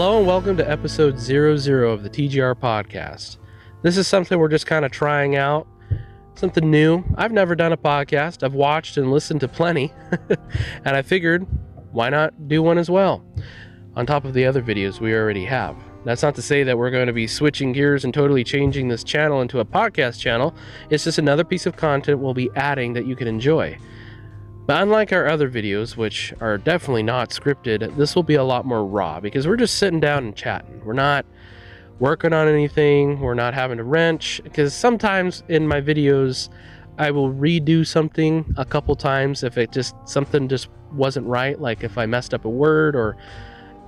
Hello and welcome to episode 00 of the TGR Podcast. This is something we're just kind of trying out, something new. I've never done a podcast. I've watched and listened to plenty, and I figured, why not do one as well, on top of the other videos we already have. That's not to say that we're going to be switching gears and totally changing this channel into a podcast channel. It's just another piece of content we'll be adding that you can enjoy. But unlike our other videos, which are definitely not scripted, this will be a lot more raw because we're just sitting down and chatting. We're not working on anything. We're not having to wrench, because sometimes in my videos, I will redo something a couple times if something just wasn't right, like if I messed up a word or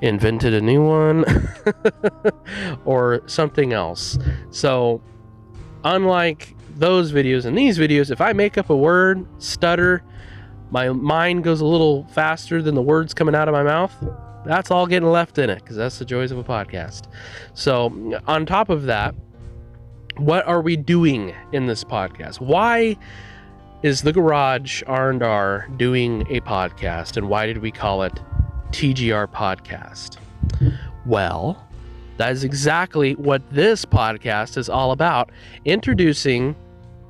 invented a new one or something else. So unlike those videos and these videos, if I make up a word, stutter, my mind goes a little faster than the words coming out of my mouth, that's all getting left in it, because that's the joys of a podcast. So on top of that, what are we doing in this podcast? Why is the Garage R&R doing a podcast, and why did we call it TGR Podcast? Well, that is exactly what this podcast is all about, introducing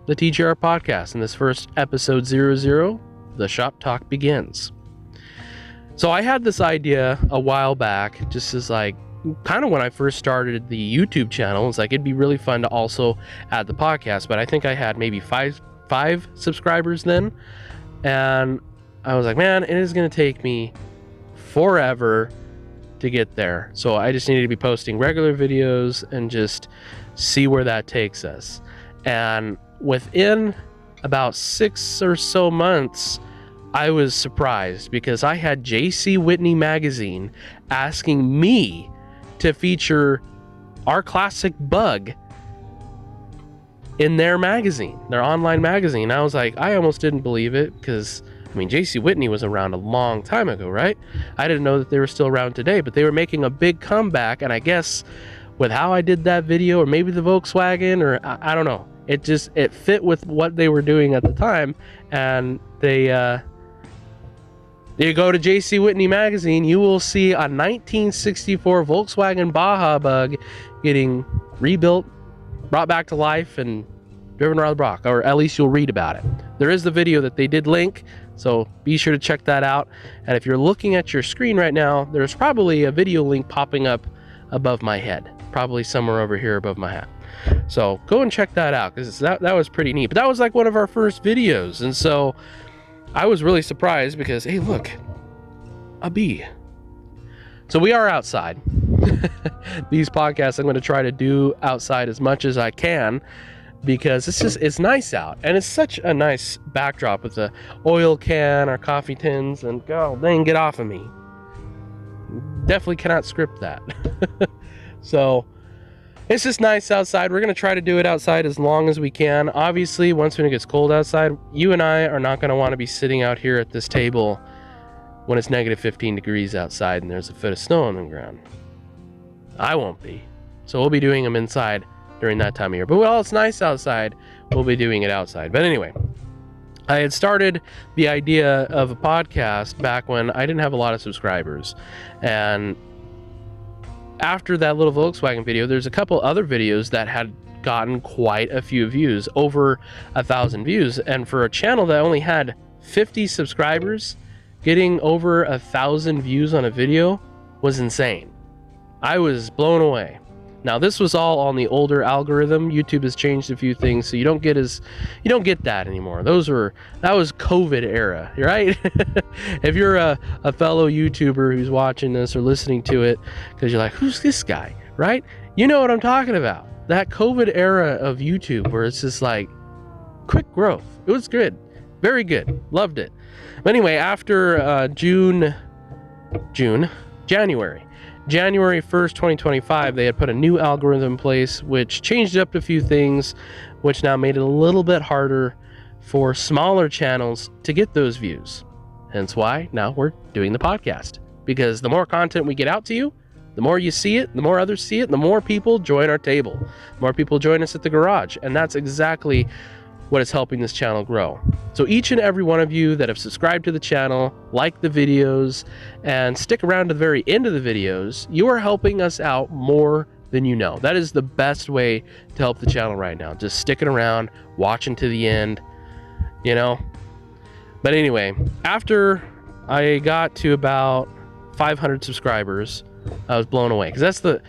the TGR Podcast. In this first episode 00, the shop talk begins. So I had this idea a while back, just as like kind of when I first started the YouTube channel. It's like it'd be really fun to also add the podcast, but I think I had maybe five subscribers then, and I was like, man, it is going to take me forever to get there. So I just needed to be posting regular videos and just see where that takes us. And within about 6 or so months, I was surprised because I had JC Whitney magazine asking me to feature our classic bug in their magazine, their online magazine. I was like, I almost didn't believe it, because I mean, JC Whitney was around a long time ago, right? I didn't know that they were still around today, but they were making a big comeback, and I guess with how I did that video, or maybe the Volkswagen, or I don't know, it fit with what they were doing at the time. And you go to JC Whitney magazine, you will see a 1964 Volkswagen Baja bug getting rebuilt, brought back to life, and driven around the block, or at least you'll read about it. There is the video that they did link, so be sure to check that out. And if you're looking at your screen right now, there's probably a video link popping up above my head, probably somewhere over here above my hat. So go and check that out, because that was pretty neat. But that was like one of our first videos, and so I was really surprised because, hey, look, a bee. So we are outside. These podcasts I'm going to try to do outside as much as I can, because it's nice out, and it's such a nice backdrop with the oil can, our coffee tins, and God dang, get off of me. Definitely cannot script that. So it's just nice outside. We're going to try to do it outside as long as we can. Obviously, once when it gets cold outside, you and I are not going to want to be sitting out here at this table when it's negative 15 degrees outside and there's a foot of snow on the ground. I won't be. So we'll be doing them inside during that time of year. But while it's nice outside, we'll be doing it outside. But anyway, I had started the idea of a podcast back when I didn't have a lot of subscribers. And after that little Volkswagen video, there's a couple other videos that had gotten quite a few views, over 1,000 views. And for a channel that only had 50 subscribers, getting over 1,000 views on a video was insane. I was blown away. Now, this was all on the older algorithm. YouTube has changed a few things, so you don't get that anymore. That was COVID era, right? If you're a fellow YouTuber who's watching this or listening to it, because you're like, who's this guy, right? You know what I'm talking about. That COVID era of YouTube, where it's just like quick growth. It was good, very good, loved it. But anyway, after January 1st, 2025, they had put a new algorithm in place, which changed up a few things, which now made it a little bit harder for smaller channels to get those views. Hence why now we're doing the podcast, because the more content we get out to you, the more you see it, the more others see it, the more people join our table, the more people join us at the garage. And that's exactly what is helping this channel grow. So each and every one of you that have subscribed to the channel, like the videos, and stick around to the very end of the videos, you are helping us out more than you know. That is the best way to help the channel right now. Just sticking around, watching to the end, you know. But anyway, after I got to about 500 subscribers, I was blown away, because that's the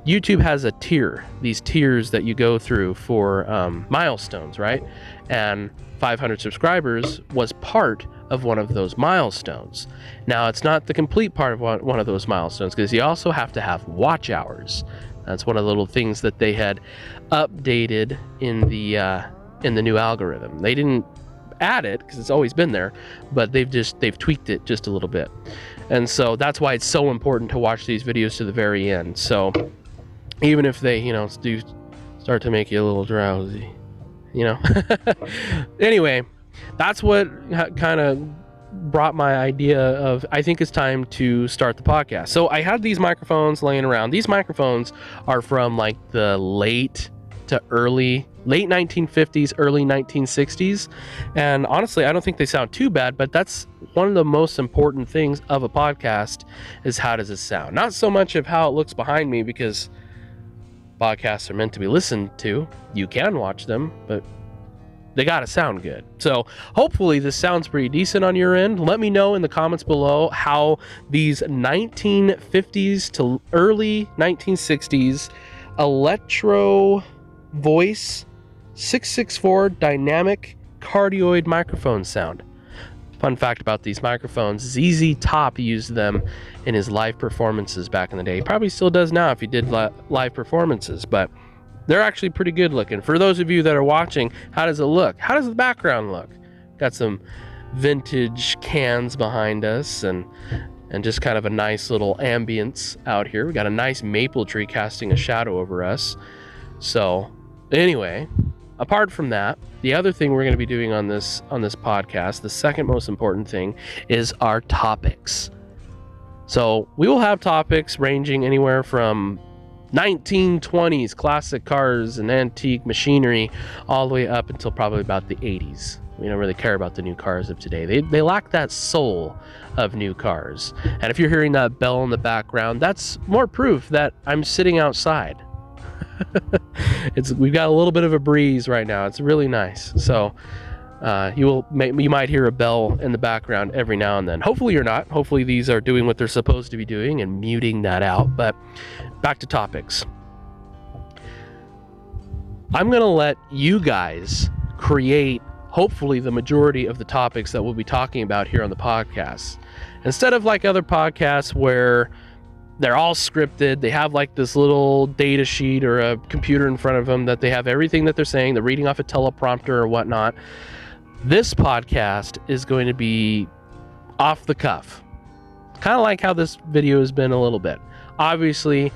YouTube has a tier, these tiers that you go through for milestones, right? And 500 subscribers was part of one of those milestones. Now, it's not the complete part of one of those milestones, because you also have to have watch hours. That's one of the little things that they had updated in the new algorithm. They didn't add it because it's always been there, but they've tweaked it just a little bit. And so that's why it's so important to watch these videos to the very end. So even if they, do start to make you a little drowsy, Anyway, that's what kind of brought my idea of, I think it's time to start the podcast. So I had these microphones laying around. These microphones are from like the late 1950s, early 1960s. And honestly, I don't think they sound too bad, but that's one of the most important things of a podcast, is how does it sound? Not so much of how it looks behind me, because podcasts are meant to be listened to. You can watch them, but they gotta sound good. So hopefully this sounds pretty decent on your end. Let me know in the comments below how these 1950s to early 1960s electro voice 664 dynamic cardioid microphones sound. Fun fact about these microphones, ZZ Top used them in his live performances back in the day. He probably still does now if he did live performances, but they're actually pretty good looking. For those of you that are watching, how does it look? How does the background look? Got some vintage cans behind us and just kind of a nice little ambience out here. We got a nice maple tree casting a shadow over us. So anyway, apart from that, the other thing we're going to be doing on this podcast, the second most important thing, is our topics. So we will have topics ranging anywhere from 1920s classic cars and antique machinery all the way up until probably about the 80s. We don't really care about the new cars of today. They lack that soul of new cars. And if you're hearing that bell in the background, that's more proof that I'm sitting outside. We've got a little bit of a breeze right now. It's really nice. So you might hear a bell in the background every now and then. Hopefully you're not. Hopefully these are doing what they're supposed to be doing and muting that out. But back to topics. I'm going to let you guys create hopefully the majority of the topics that we'll be talking about here on the podcast. Instead of like other podcasts where they're all scripted, they have like this little data sheet or a computer in front of them that they have everything that they're saying, they're reading off a teleprompter or whatnot. This podcast is going to be off the cuff. Kind of like how this video has been a little bit. Obviously,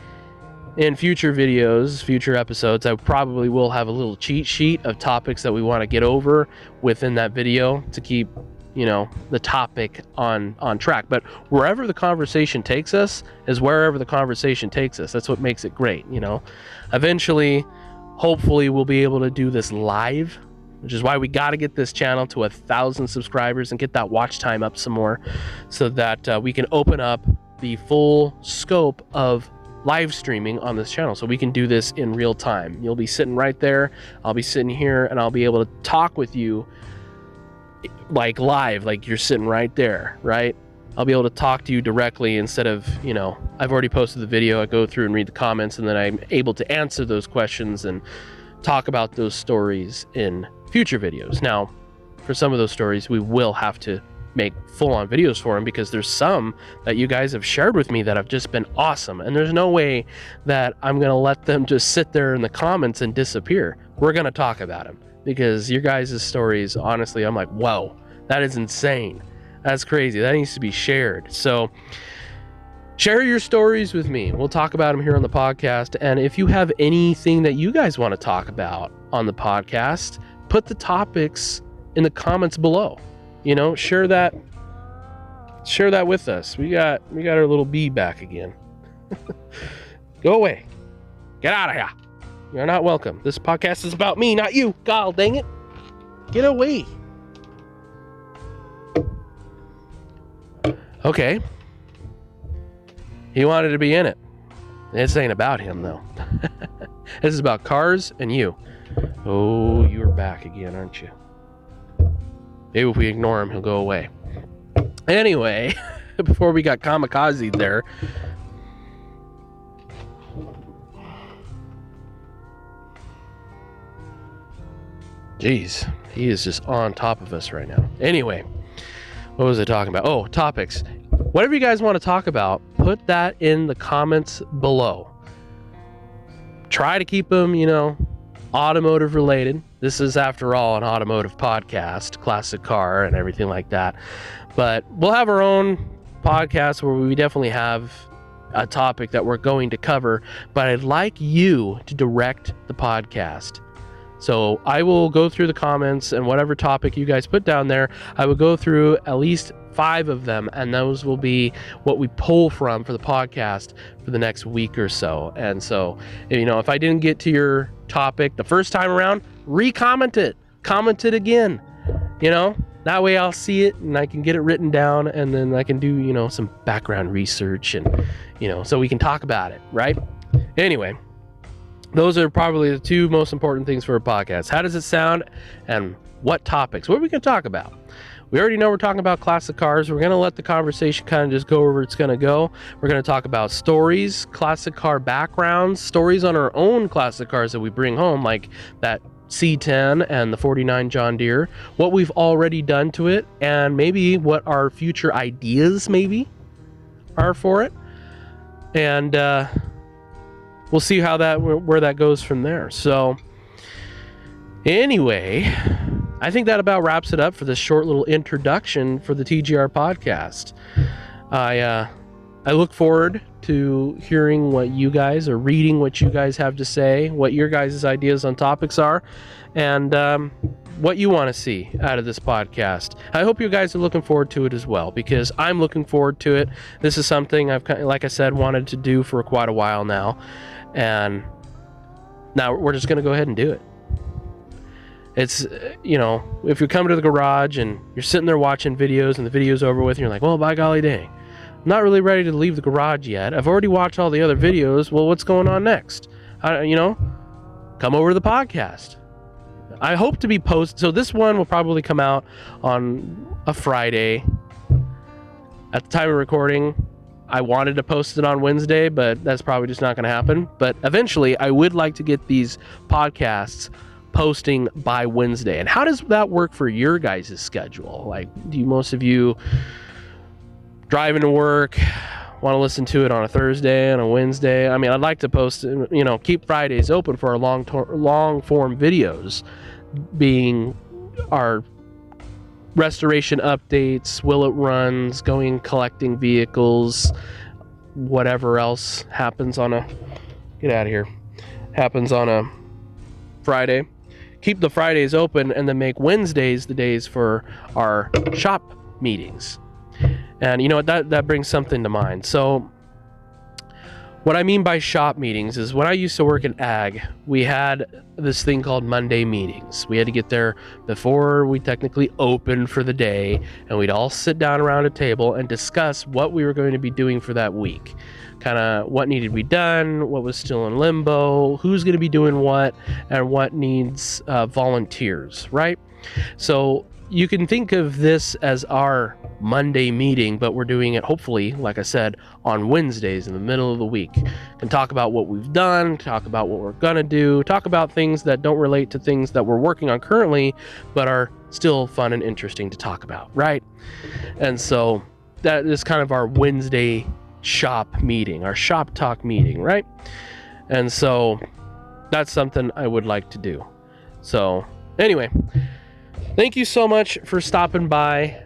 in future videos, future episodes, I probably will have a little cheat sheet of topics that we want to get over within that video to keep, the topic on track. But wherever the conversation takes us is wherever the conversation takes us. That's what makes it great, Eventually, hopefully, we'll be able to do this live, which is why we got to get this channel to 1,000 subscribers and get that watch time up some more, so that we can open up the full scope of live streaming on this channel, so we can do this in real time. You'll be sitting right there, I'll be sitting here, and I'll be able to talk with you like live, like you're sitting right there, right? I'll be able to talk to you directly instead of, I've already posted the video, I go through and read the comments, and then I'm able to answer those questions and talk about those stories in future videos. Now, for some of those stories, we will have to make full-on videos for them, because there's some that you guys have shared with me that have just been awesome, and there's no way that I'm gonna let them just sit there in the comments and disappear. We're gonna talk about them, because your guys' stories, honestly, I'm like, whoa, that is insane, that's crazy, that needs to be shared. So share your stories with me, we'll talk about them here on the podcast. And if you have anything that you guys want to talk about on the podcast, put the topics in the comments below. Share that with us. We got our little bee back again. Go away. Get out of here. You're not welcome. This podcast is about me, not you. God dang it. Get away. Okay. He wanted to be in it. This ain't about him, though. This is about cars and you. Oh, you're back again, aren't you? Maybe if we ignore him, he'll go away. Anyway, before we got kamikaze there. Jeez, he is just on top of us right now. Anyway, what was I talking about? Oh, topics. Whatever you guys want to talk about, put that in the comments below. Try to keep them, automotive related. This is, after all, an automotive podcast, classic car and everything like that. But we'll have our own podcast where we definitely have a topic that we're going to cover. But I'd like you to direct the podcast. So I will go through the comments, and whatever topic you guys put down there, I will go through at least 5 of them, and those will be what we pull from for the podcast for the next week or so. And so, if I didn't get to your topic the first time around, comment it again, that way I'll see it and I can get it written down, and then I can do, some background research and, so we can talk about it, right? Anyway, those are probably the 2 most important things for a podcast. How does it sound, and what topics? What are we going to talk about? We already know we're talking about classic cars. We're going to let the conversation kind of just go where it's going to go. We're going to talk about stories, classic car backgrounds, stories on our own classic cars that we bring home, like that C10 and the 49 John Deere, what we've already done to it, and maybe what our future ideas maybe are for it. And we'll see where that goes from there. So anyway, I think that about wraps it up for this short little introduction for the TGR podcast. I look forward to hearing what you guys, or reading what you guys have to say, what your guys' ideas on topics are, and what you want to see out of this podcast. I hope you guys are looking forward to it as well, because I'm looking forward to it. This is something I've, like I said, wanted to do for quite a while now, and now we're just going to go ahead and do it. It's, if you come to the garage and you're sitting there watching videos and the video's over with, and you're like, well, by golly dang, I'm not really ready to leave the garage yet. I've already watched all the other videos. Well, what's going on next? Come over to the podcast. I hope to be posted. So this one will probably come out on a Friday. At the time of recording, I wanted to post it on Wednesday, but that's probably just not going to happen. But eventually, I would like to get these podcasts posting by Wednesday. And how does that work for your guys' schedule? Like, do most of you driving to work want to listen to it on a Thursday and a Wednesday? I mean, I'd like to post, keep Fridays open for our long form videos, being our restoration updates, will it runs, going collecting vehicles, whatever else happens on a Friday. Keep the Fridays open, and then make Wednesdays the days for our shop meetings. And you know what, that brings something to mind. So what I mean by shop meetings is, when I used to work in ag, we had this thing called Monday meetings. We had to get there before we technically opened for the day, and we'd all sit down around a table and discuss what we were going to be doing for that week. Kind of what needed to be done, what was still in limbo, who's going to be doing what, and what needs volunteers, right? So you can think of this as our Monday meeting, but we're doing it, hopefully, like I said, on Wednesdays in the middle of the week. Can talk about what we've done, talk about what we're going to do, talk about things that don't relate to things that we're working on currently, but are still fun and interesting to talk about, right? And so that is kind of our Wednesday shop meeting, our shop talk meeting, right? And so that's something I would like to do. So anyway, thank you so much for stopping by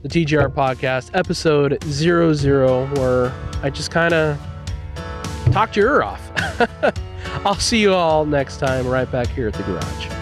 the TGR Podcast, episode 00, where I just kind of talked your ear off. I'll see you all next time right back here at the garage.